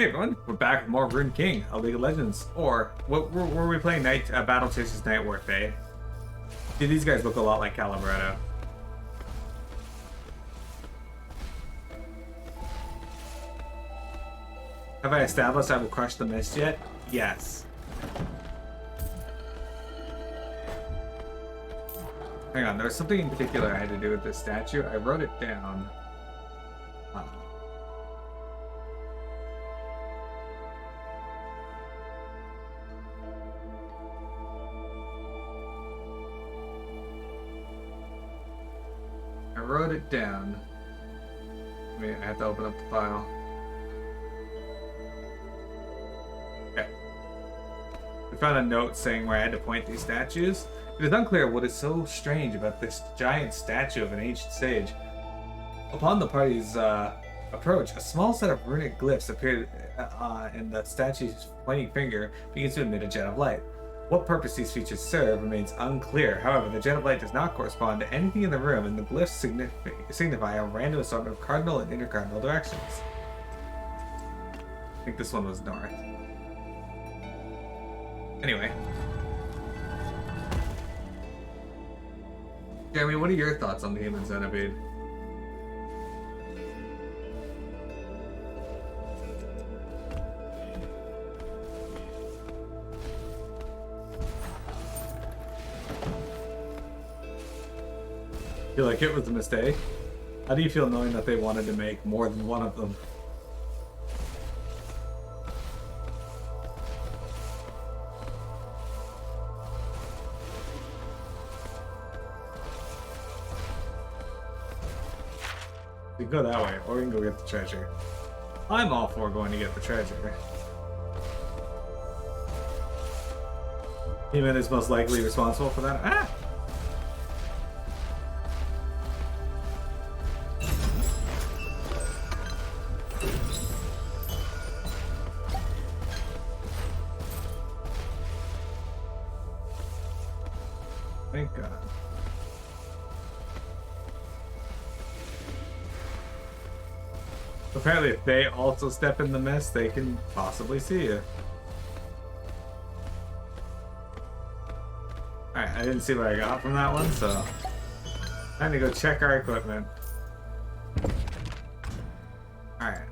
Hey everyone, we're back with more Rune King, a League of Legends. Or, what were we playing? Battle Chasers Night Warfare. Dude, these guys look a lot like Calibretto. Have I established I will crush the mist yet? Yes. Hang on, there was something in particular I had to do with this statue. I wrote it down. I wrote it down. I mean, I have to open up the file. Okay. I found a note saying where I had to point these statues. It is unclear what is so strange about this giant statue of an ancient sage. Upon the party's approach, a small set of runic glyphs appeared and the statue's pointing finger begins to emit a jet of light. What purpose these features serve remains unclear. However, the jet of light does not correspond to anything in the room, and the glyphs signify a random assortment of cardinal and intercardinal directions. I think this one was north. Anyway. Jeremy, what are your thoughts on the human centipede? Feel like it was a mistake? How do you feel knowing that they wanted to make more than one of them? We can go that way, or we can go get the treasure. I'm all for going to get the treasure. Human is most likely responsible for that. Ah! Thank God. Apparently, if they also step in the mist, they can possibly see you. Alright, I didn't see what I got from that one, so time to go check our equipment. Alright.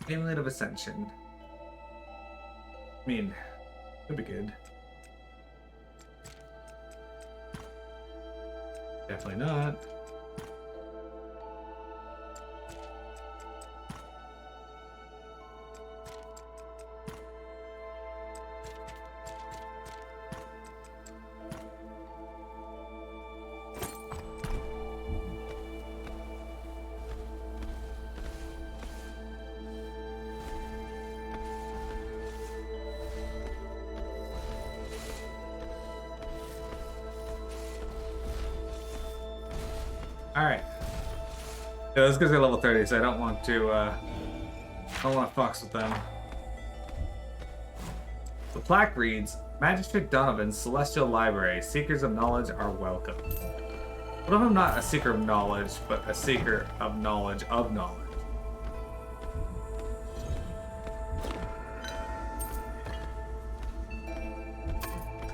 Amulet of Ascension. I mean, could be good. Definitely not. Alright. Yeah, those guys are level 30, so I don't want to fucks with them. The plaque reads, Magistrate Donovan's Celestial Library. Seekers of knowledge are welcome. What if I'm not a seeker of knowledge, but a seeker of knowledge of knowledge?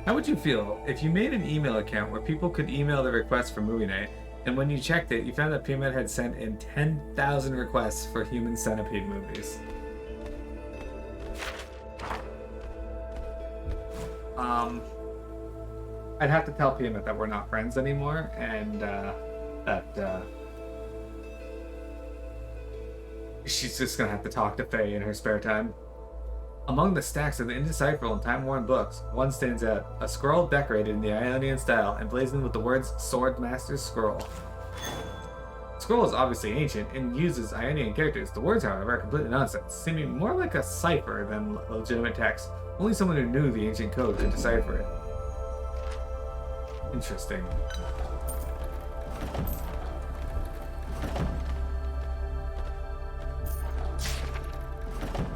How would you feel if you made an email account where people could email their requests for movie night, and when you checked it, you found that PMET had sent in 10,000 requests for Human Centipede movies? I'd have to tell PMET that we're not friends anymore, and that she's just gonna have to talk to Faye in her spare time. Among the stacks of the indecipherable and time-worn books, one stands out, a scroll decorated in the Ionian style, emblazoned with the words Swordmaster's Scroll. The scroll is obviously ancient and uses Ionian characters. The words, however, are completely nonsense, seeming more like a cipher than legitimate text. Only someone who knew the ancient code could decipher it. Interesting.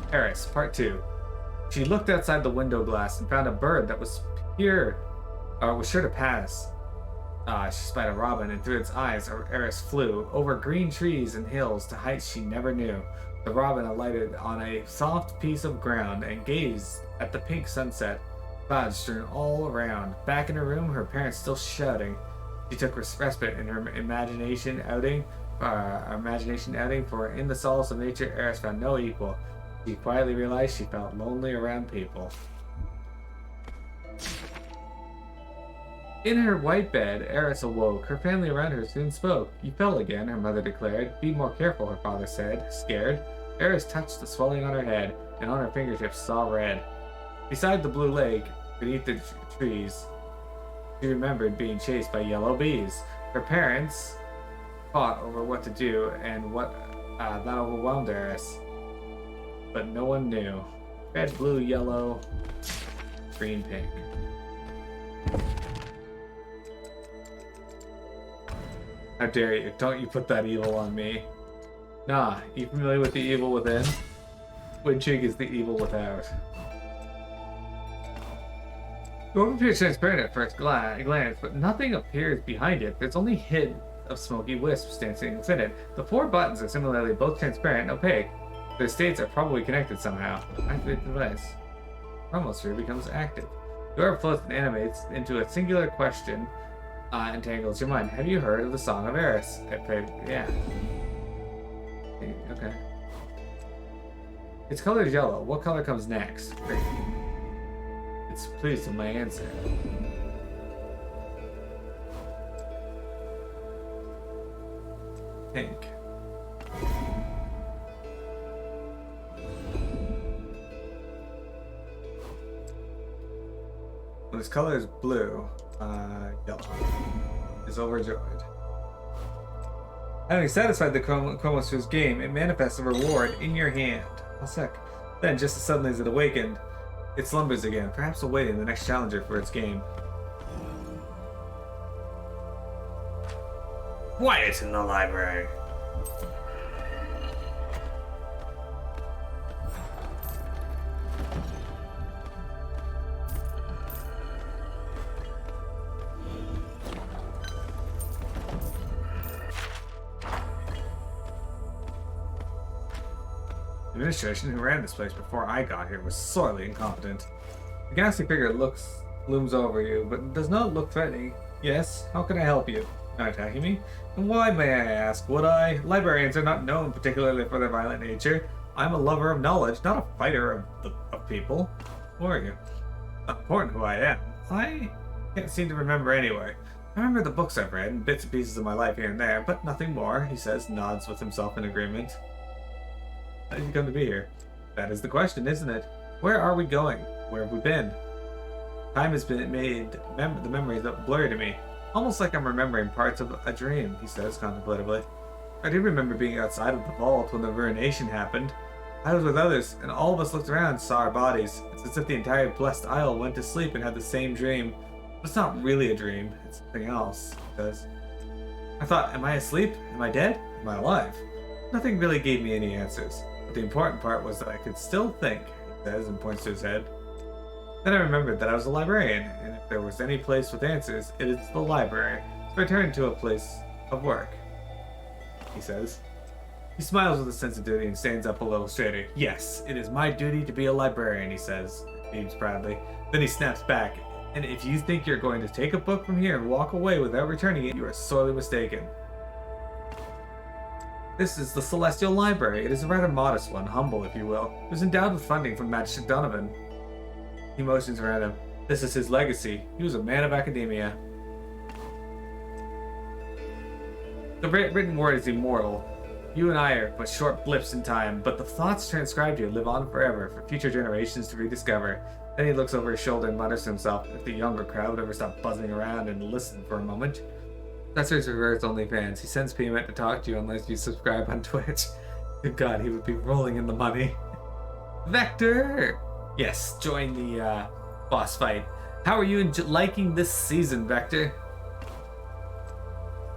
Paris, Part 2. She looked outside the window glass and found a bird that was sure to pass. She spied a robin, and through its eyes Eris flew, over green trees and hills to heights she never knew. The robin alighted on a soft piece of ground and gazed at the pink sunset, clouds strewn all around. Back in her room, her parents still shouting. She took respite in her imagination outing, for in the solace of nature, Eris found no equal. She quietly realized she felt lonely around people. In her white bed, Eris awoke. Her family around her soon spoke. "You fell again," her mother declared. "Be more careful," her father said. Scared, Eris touched the swelling on her head, and on her fingertips saw red. Beside the blue lake, beneath the trees, she remembered being chased by yellow bees. Her parents fought over what to do, and what that overwhelmed Eris. But no one knew. Red, blue, yellow, green, pink. How dare you? Don't you put that evil on me. Nah, you familiar with the evil within? Winchig is the evil without. The orb appears transparent at first glance, but nothing appears behind it. There's only hint of smoky wisps dancing within it. The 4 buttons are similarly both transparent and opaque. Their states are probably connected somehow. Activate the device. Chromosphere becomes active. The orb floats and animates into a singular question. Entangles your mind. Have you heard of the Song of Eris? Yeah. Okay. Its color is yellow. What color comes next? Green. It's pleased with my answer. Pink. Well, its color is blue. Yellow. Is overjoyed. Having satisfied the Chromosphere's game, it manifests a reward in your hand. A sec. Then, just as suddenly as it awakened, it slumbers again, perhaps awaiting the next challenger for its game. Quiet in the library. The administration who ran this place before I got here was sorely incompetent. The ghastly figure looms over you, but does not look threatening. Yes, how can I help you? Not attacking me? And why, may I ask, would I? Librarians are not known particularly for their violent nature. I'm a lover of knowledge, not a fighter of people. Who are you? Not important who I am. I can't seem to remember anyway. I remember the books I've read and bits and pieces of my life here and there, but nothing more, he says, nods with himself in agreement. How did you come to be here? That is the question, isn't it? Where are we going? Where have we been? Time has been made the memories that blur to me. Almost like I'm remembering parts of a dream, he says contemplatively. I do remember being outside of the vault when the ruination happened. I was with others, and all of us looked around and saw our bodies. It's as if the entire blessed isle went to sleep and had the same dream. But it's not really a dream, it's something else, he says. I thought, am I asleep? Am I dead? Am I alive? Nothing really gave me any answers. But the important part was that I could still think, he says, and points to his head. Then I remembered that I was a librarian, and if there was any place with answers, it is the library. So I turned to a place of work, he says. He smiles with a sense of duty and stands up a little straighter. Yes, it is my duty to be a librarian, he says, beams proudly. Then he snaps back. And if you think you're going to take a book from here and walk away without returning it, you are sorely mistaken. This is the Celestial Library. It is a rather modest one, humble if you will. It was endowed with funding from Magister Donovan. He motions around him. This is his legacy. He was a man of academia. The written word is immortal. You and I are but short blips in time, but the thoughts transcribed here live on forever for future generations to rediscover. Then he looks over his shoulder and mutters to himself, if the younger crowd would ever stop buzzing around and listen for a moment. Professor's reverse OnlyFans. He sends payment to talk to you unless you subscribe on Twitch. Good God, he would be rolling in the money. Vector! Yes, join the boss fight. How are you liking this season, Vector?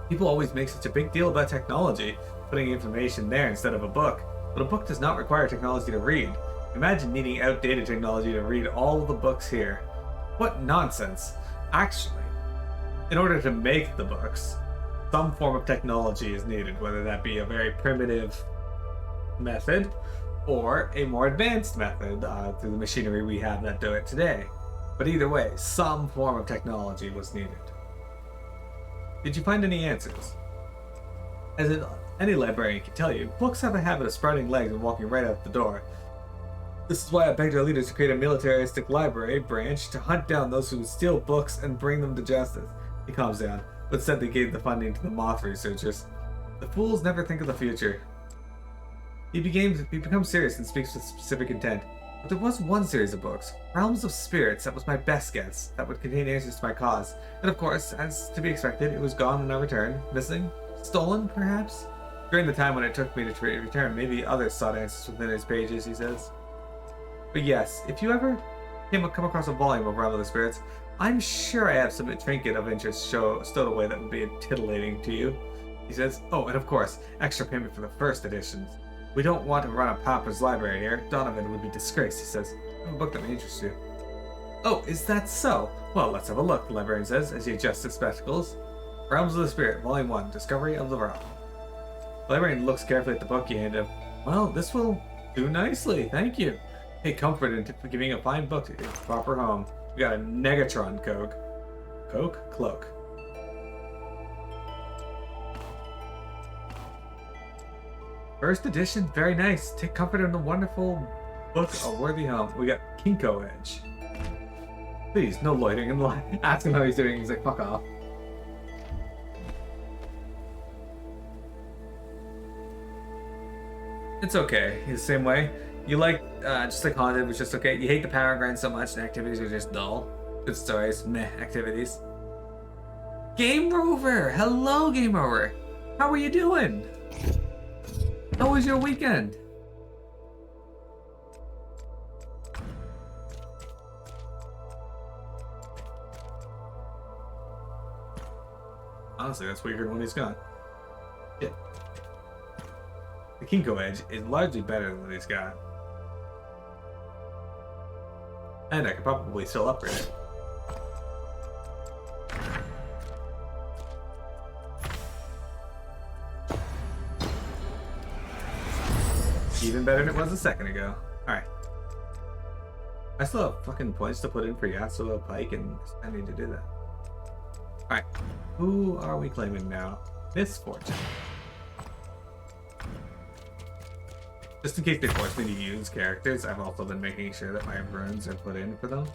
People always make such a big deal about technology, putting information there instead of a book. But a book does not require technology to read. Imagine needing outdated technology to read all of the books here. What nonsense. Actually, In order to make the books, some form of technology is needed, whether that be a very primitive method or a more advanced method through the machinery we have that do it today. But either way, some form of technology was needed. Did you find any answers? As any librarian can tell you, books have a habit of spreading legs and walking right out the door. This is why I begged our leaders to create a militaristic library branch to hunt down those who steal books and bring them to justice. He calms down, but said they gave the funding to the moth researchers. The fools never think of the future. He becomes serious and speaks with specific intent. But there was one series of books, Realms of Spirits, that was my best guess, that would contain answers to my cause. And of course, as to be expected, it was gone when I returned. Missing? Stolen, perhaps? During the time when it took me to return, maybe others sought answers within its pages, he says. But yes, if you ever come across a volume of Realms of Spirits, I'm sure I have some trinket of interest stowed away that would be titillating to you, he says. Oh, and of course, extra payment for the first editions. We don't want to run a pauper's library here. Donovan would be disgraced, he says. I have a book that may interest you. Oh, is that so? Well, let's have a look, the librarian says, as he adjusts his spectacles. Realms of the Spirit, Volume 1, Discovery of the Realm. The librarian looks carefully at the book you hand him. Well, this will do nicely, thank you. Take comfort in giving a fine book its proper home. We got a Negatron cloak. First edition, very nice. Take comfort in the wonderful book, A Worthy Home. We got Kinko Edge. Please, no loitering in the line. Ask him how he's doing. He's like, fuck off. It's okay. He's the same way. You like, just like Haunted was just okay. You hate the power grind so much, and activities are just dull. Good stories, meh activities. Game Rover! Hello, Game Rover! How are you doing? How was your weekend? Honestly, that's weird when he's gone. Yeah. The Kinko Edge is largely better than what he's got. And I could probably still upgrade it. Even better than it was a second ago. Alright. I still have fucking points to put in for Yasuo, Pike, and I need to do that. Alright. Who are we claiming now? Misfortune. Just in case they force me to use characters, I've also been making sure that my runes are put in for them.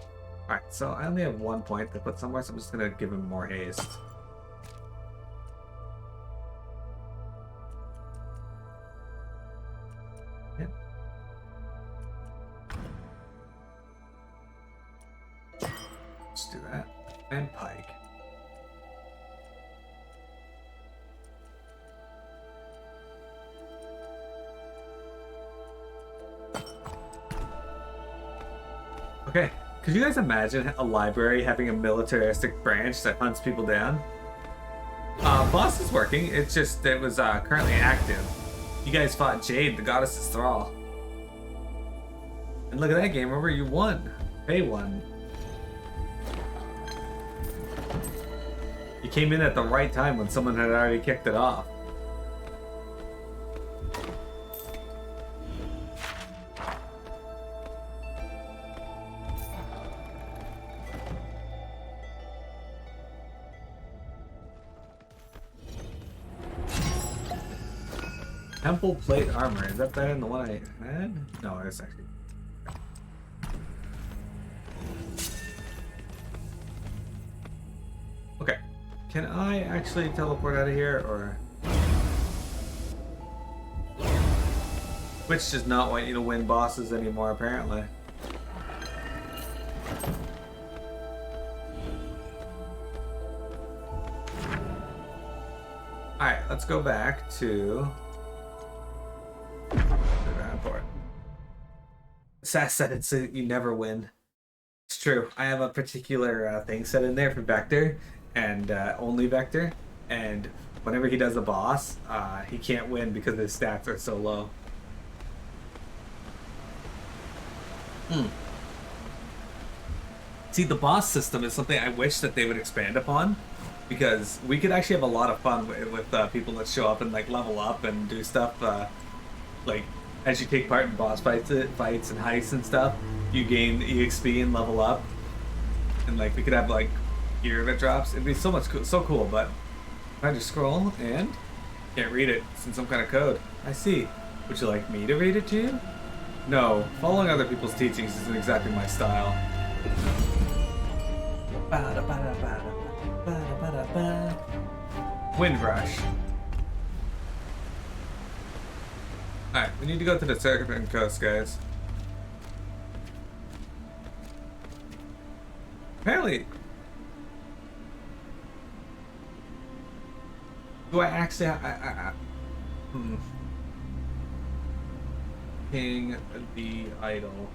Alright, so I only have 1 point to put somewhere, so I'm just gonna give him more haste. Let's do that. And Pike. Okay, could you guys imagine a library having a militaristic branch that hunts people down? Boss is working, it was currently active. You guys fought Jade, the goddess's thrall. And look at that, Game Over, you won. They won. You came in at the right time when someone had already kicked it off. Temple plate armor. Is that better than the one I had? No, it's actually. Okay. Can I actually teleport out of here, or? Which does not want you to win bosses anymore, apparently. Alright, let's go back to Sass said it's you never win. It's true. I have a particular thing set in there for Vector, and only Vector, and whenever he does a boss, he can't win because his stats are so low. See, the boss system is something I wish that they would expand upon. because we could actually have a lot of fun with people that show up and like level up and do stuff. Like as you take part in boss fights and heists and stuff, you gain EXP and level up, and like we could have like gear that drops. It'd be so much so cool. But I just scroll and can't read it. It's in some kind of code. I see. Would you like me to read it to you? No, following other people's teachings isn't exactly my style. Windrush. Alright, we need to go to the Serpent Coast, guys. Apparently... Do I actually... King the Idol.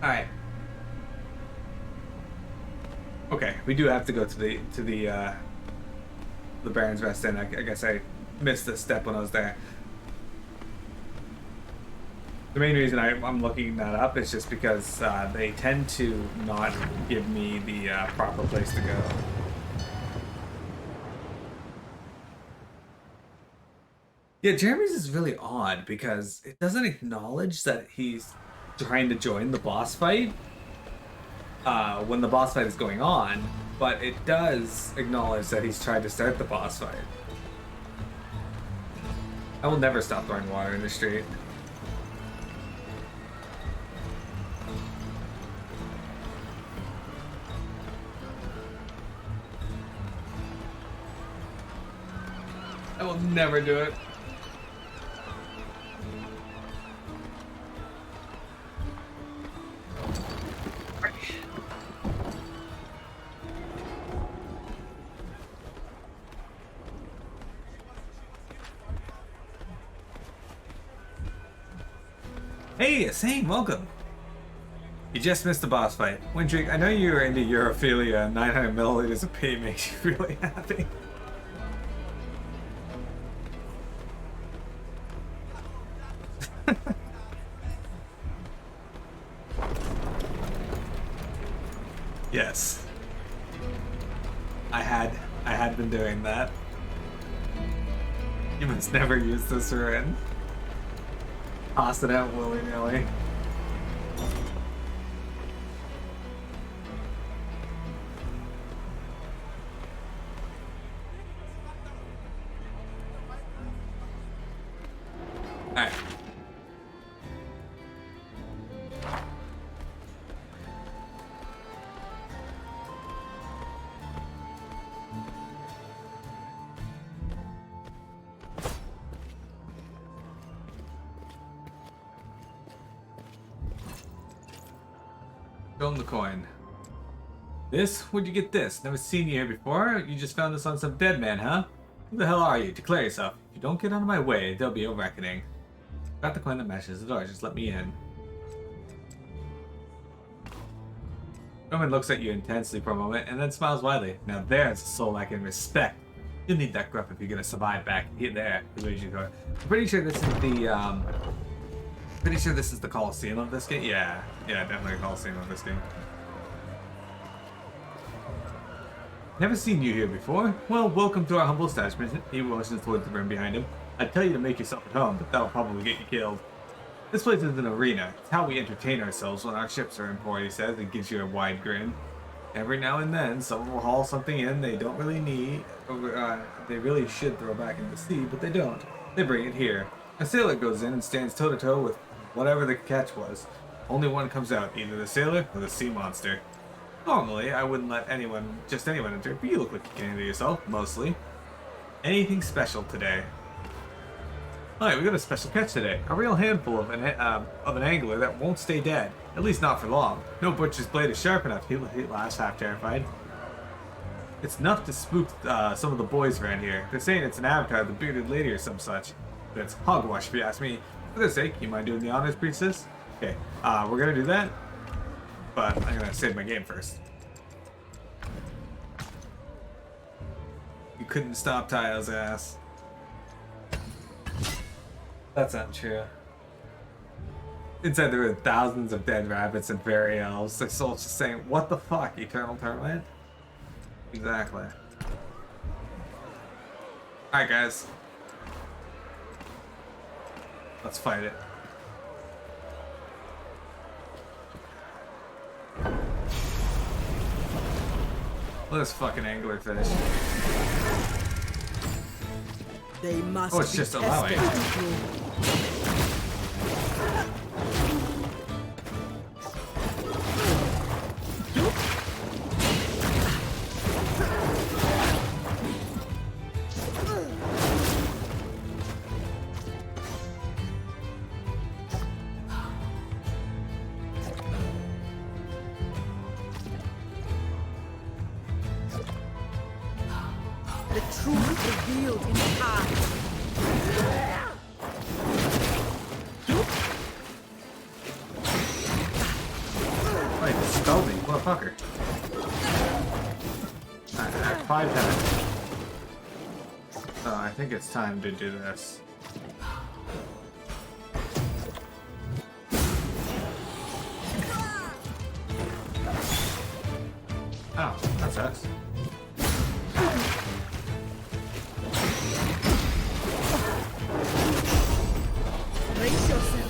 Alright. Okay, we do have to go to the Baron's Rest Inn. I guess I missed a step when I was there. The main reason I'm looking that up is just because they tend to not give me the proper place to go. Yeah, Jeremy's is really odd because it doesn't acknowledge that he's trying to join the boss fight when the boss fight is going on, but it does acknowledge that he's tried to start the boss fight. I will never stop throwing water in the street. I will never do it. Hey, Sane, welcome. You just missed the boss fight. Windrig, I know you're into Europhilia, and 900 milliliters of pee makes you really happy. Yes. I had been doing that. You must never use the syringe. Toss it out willy-nilly. Alright. Show him the coin. This? Where'd you get this? Never seen you here before? You just found this on some dead man, huh? Who the hell are you? Declare yourself. If you don't get out of my way, there'll be a reckoning. Got the coin that matches the door. Just let me in. Roman looks at you intensely for a moment and then smiles widely. Now there's a soul I can respect. You'll need that gruff if you're gonna survive back there. I'm pretty sure this is the Pretty sure this is the Coliseum of this game. Yeah, definitely a Coliseum of this game. Never seen you here before? Well, welcome to our humble establishment. He motions towards the room behind him. I'd tell you to make yourself at home, but that'll probably get you killed. This place is an arena. It's how we entertain ourselves when our ships are in port, he says, and gives you a wide grin. Every now and then, someone will haul something in they don't really need, or they really should throw back into the sea, but they don't. They bring it here. A sailor goes in and stands toe-to-toe with whatever the catch was. Only one comes out, either the sailor or the sea monster. Normally, I wouldn't let just anyone enter, but you look like you can handle yourself, mostly. Anything special today? Alright, we got a special catch today. A real handful of an angler that won't stay dead. At least not for long. No butcher's blade is sharp enough. He laughs, half terrified. It's enough to spook some of the boys around here. They're saying it's an avatar, the bearded lady or some such. But it's hogwash if you ask me. For their sake, you mind doing the honors, priestess? Okay, we're gonna do that. But I'm gonna save my game first. You couldn't stop Tayo's ass. That's untrue. Inside there were thousands of dead rabbits and fairy elves. Their souls just saying, what the fuck, eternal torment? Exactly. Alright guys. Let's fight it. Look at this fucking anglerfish. They must oh, it's just Illaoi. The truth revealed in time. Wait, it spelled me. What a fucker. Alright, 5 times. So I think it's time to do this. Oh, that sucks. Brace yourself.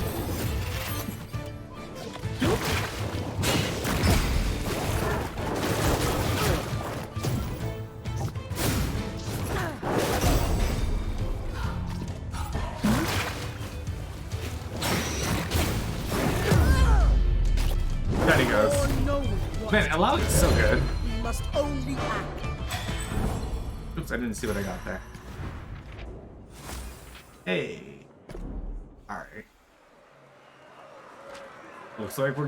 There he goes. Man, Illaoi is so good. We must only act. Oops, I didn't see what I got there. Hey. Alright. Looks like you're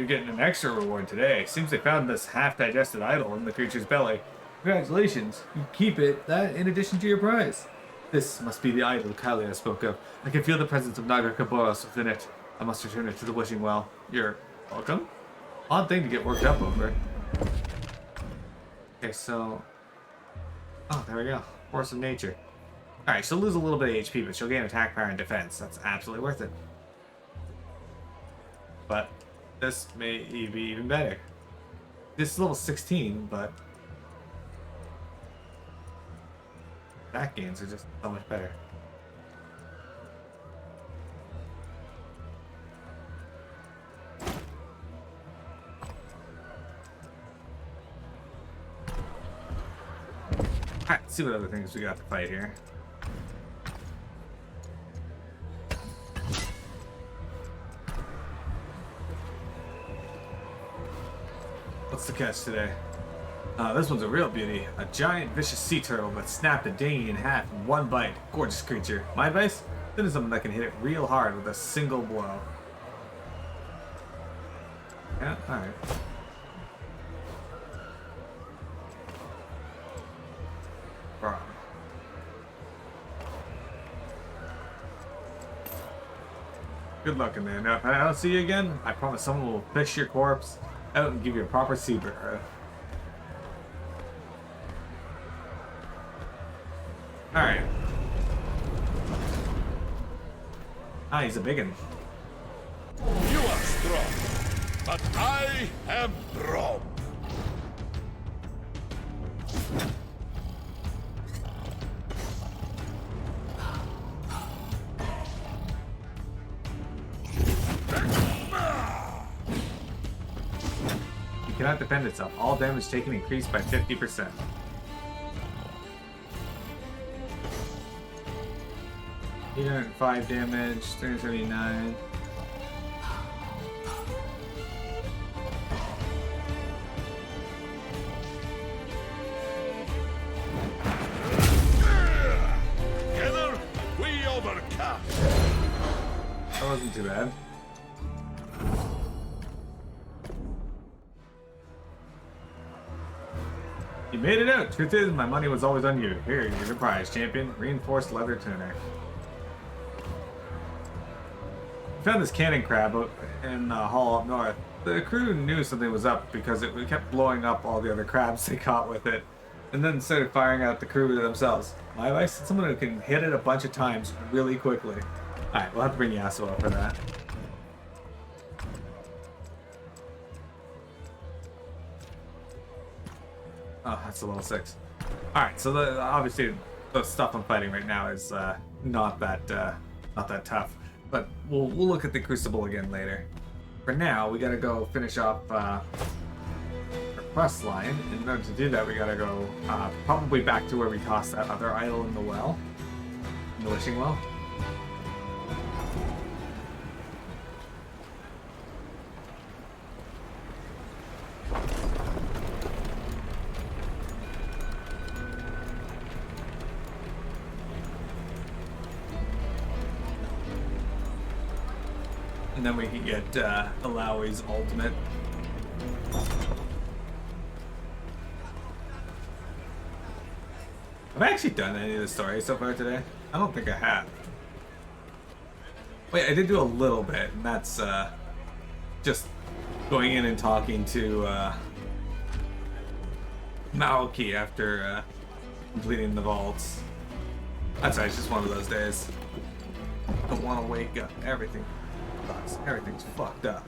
getting an extra reward today. Seems they found this half-digested idol in the creature's belly. Congratulations. You keep it, that in addition to your prize. This must be the idol Kalia spoke of. I can feel the presence of Naga Kaboros within it. I must return it to the wishing well. You're welcome? Odd thing to get worked up over. Okay, so... Oh, there we go. Force of nature. Alright, she'll lose a little bit of HP, but she'll gain attack power and defense. That's absolutely worth it. But this may be even better. This is level 16, but attack gains are just so much better. Alright, let's see what other things we got to fight here. What's the catch today? This one's a real beauty. A giant vicious sea turtle that snapped a dinghy in half in one bite. Gorgeous creature. My advice? Find something that can hit it real hard with a single blow. Yeah, alright. Good luck in there. Now, if I don't see you again, I promise someone will fish your corpse out and give you a proper sea burial. Alright. Ah, he's a biggin. You are strong, but I am Braum. It cannot defend itself. All damage taken increased by 50%. $805 damage, 379. Together, we overcome. That wasn't too bad. You made it out. Truth is, my money was always on you. Here, here's your prize, champion. Reinforced leather tuner. Found this cannon crab in the hall up north. The crew knew something was up because it kept blowing up all the other crabs they caught with it, and then started firing out the crew themselves. My advice is someone who can hit it a bunch of times really quickly. Alright, we'll have to bring Yasuo up for that. Oh, that's a level 6. Alright, so obviously the stuff I'm fighting right now is not that tough. But we'll look at the Crucible again later. For now, we gotta go finish off our quest line. In order to do that, we gotta go probably back to where we tossed that other idol in the well. In the wishing well. And then we can get Illaoi's ultimate. Have I actually done any of the story so far today? I don't think I have. Wait, I did do a little bit, and that's just going in and talking to Maoki after completing the vaults. That's right, it's just one of those days. Don't want to wake up. Everything's fucked up.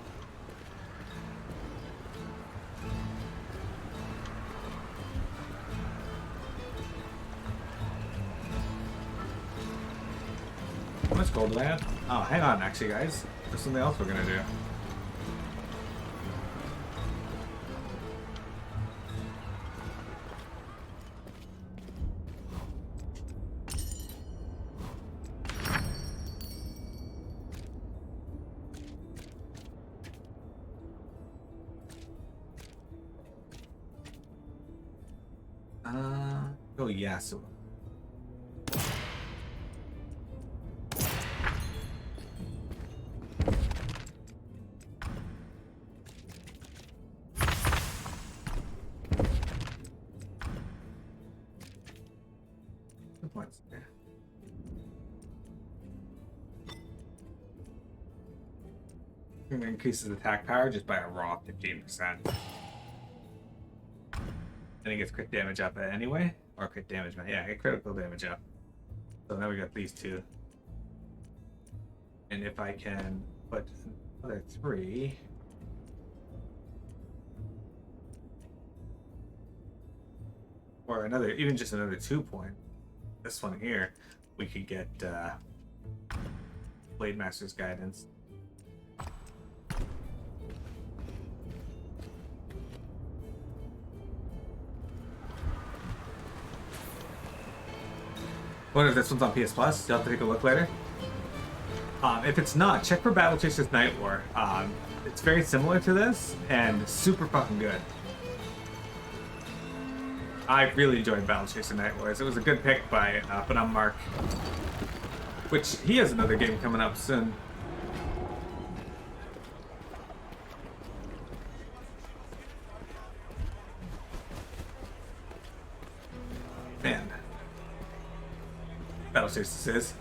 Let's go land. Oh, hang on, actually, guys. There's something else we're gonna do. Go Yasuo. Good points. Yeah. It increases attack power just by a raw 15%. And it gets crit damage up anyway. Or crit damage, yeah, get critical damage up. So now we got these two. And if I can put another 3. Or another, even just another 2 point. This one here, we could get Blade Master's Guidance. Wonder if this one's on PS Plus. You'll have to take a look later. If it's not, check for Battle Chasers Night War. It's very similar to this and super fucking good. I really enjoyed Battle Chaser Night Wars. It was a good pick by Banam Mark, which he has another game coming up soon. Man. Battle Chasers is.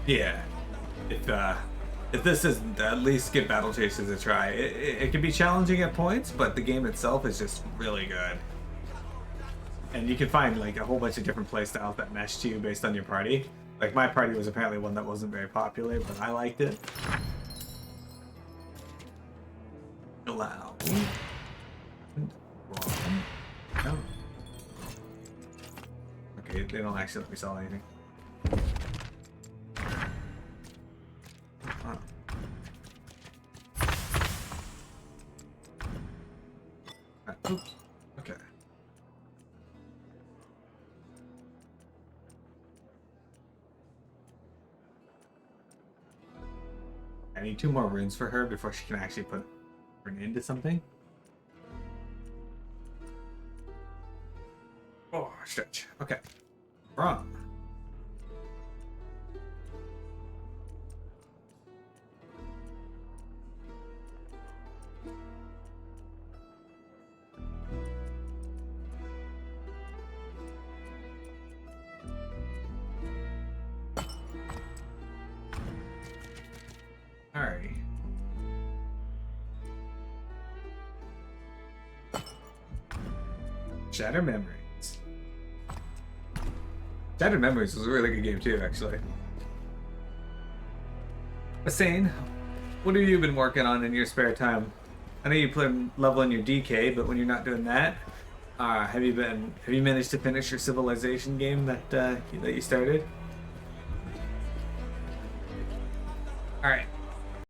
Yeah. If this isn't, at least give Battle Chasers a try. It can be challenging at points, but the game itself is just really good. And you can find like a whole bunch of different playstyles that mesh to you based on your party. Like my party was apparently one that wasn't very popular, but I liked it. Allow. No. Okay, they don't actually let me sell anything. Oh. Oops. Okay. I need 2 more runes for her before she can actually put her into something. Oh, stretch. Okay. Wrong. Alrighty. Shattered Memories. Shattered Memories was a really good game too, actually. Asane, what have you been working on in your spare time? I know you play leveling your DK, but when you're not doing that, Have you managed to finish your civilization game that you started? All right.